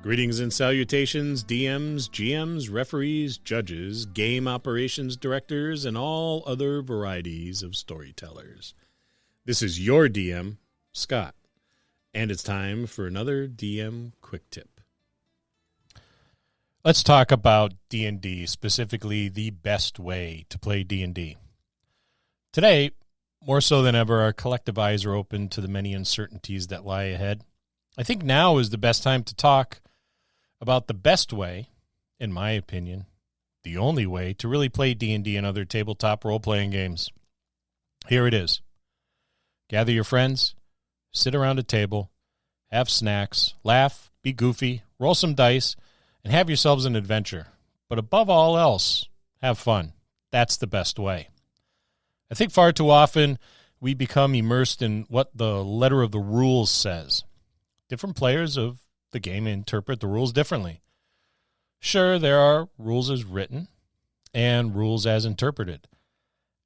Greetings and salutations, DMs, GMs, referees, judges, game operations directors, and all other varieties of storytellers. This is your DM, Scott, and it's time for another DM Quick Tip. Let's talk about D&D, specifically the best way to play D&D. Today, more so than ever, our collective eyes are open to the many uncertainties that lie ahead. I think now is the best time to talk about the best way, in my opinion, the only way to really play D&D and other tabletop role-playing games. Here it is. Gather your friends, sit around a table, have snacks, laugh, be goofy, roll some dice, and have yourselves an adventure. But above all else, have fun. That's the best way. I think far too often we become immersed in what the letter of the rules says. Different players of the game interpret the rules differently. Sure, there are rules as written and rules as interpreted,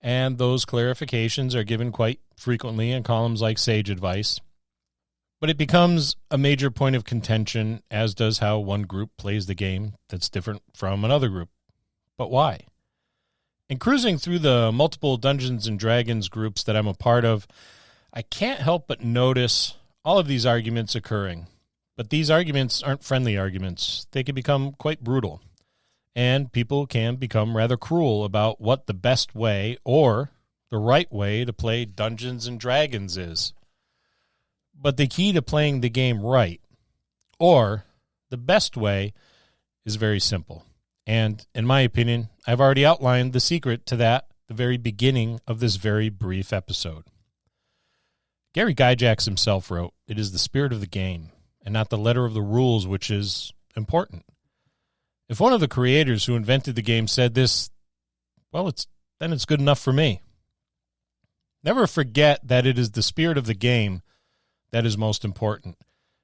and those clarifications are given quite frequently in columns like Sage Advice. But it becomes a major point of contention, as does how one group plays the game that's different from another group. But why? In cruising through the multiple Dungeons and Dragons groups that I'm a part of, I can't help but notice all of these arguments occurring. But these arguments aren't friendly arguments. They can become quite brutal. And people can become rather cruel about what the best way or the right way to play Dungeons and Dragons is. But the key to playing the game right, or the best way, is very simple. And in my opinion, I've already outlined the secret to that at the very beginning of this very brief episode. Gary Gygax himself wrote, "It is the spirit of the game, and not the letter of the rules which is important." If one of the creators who invented the game said this, well, then it's good enough for me. Never forget that it is the spirit of the game that is most important.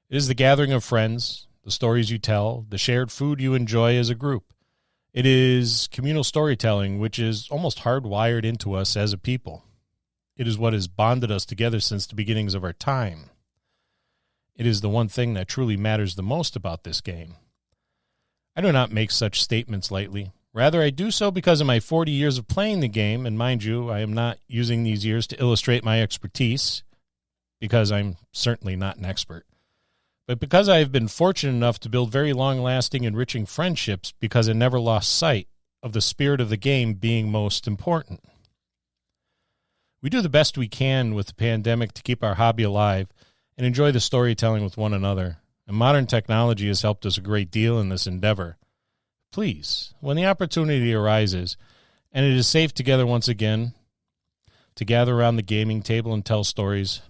It is the gathering of friends, the stories you tell, the shared food you enjoy as a group. It is communal storytelling, which is almost hardwired into us as a people. It is what has bonded us together since the beginnings of our time. It is the one thing that truly matters the most about this game. I do not make such statements lightly. Rather, I do so because of my 40 years of playing the game, and mind you, I am not using these years to illustrate my expertise, because I'm certainly not an expert, but because I have been fortunate enough to build very long-lasting, enriching friendships because I never lost sight of the spirit of the game being most important. We do the best we can with the pandemic to keep our hobby alive and enjoy the storytelling with one another, and modern technology has helped us a great deal in this endeavor. Please, when the opportunity arises, and it is safe together once again to gather around the gaming table and tell stories,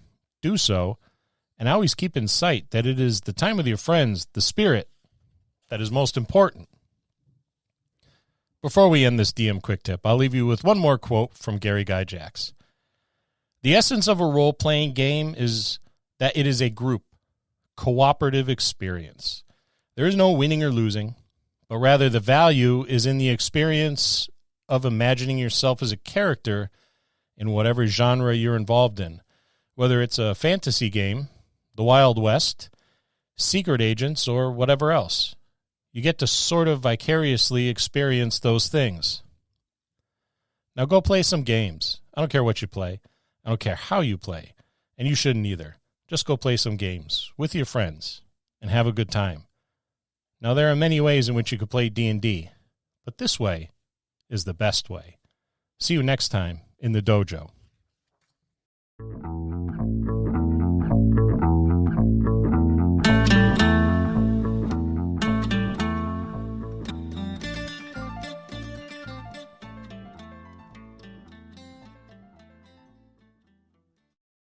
do so, and always keep in sight that it is the time with your friends, the spirit, that is most important. Before we end this DM Quick Tip, I'll leave you with one more quote from Gary Gygax. "The essence of a role-playing game is that it is a group, cooperative experience. There is no winning or losing, but rather the value is in the experience of imagining yourself as a character in whatever genre you're involved in. Whether it's a fantasy game, the Wild West, secret agents, or whatever else. You get to sort of vicariously experience those things. Now go play some games. I don't care what you play. I don't care how you play. And you shouldn't either. Just go play some games with your friends and have a good time. Now, there are many ways in which you could play D&D, but this way is the best way. See you next time in the dojo.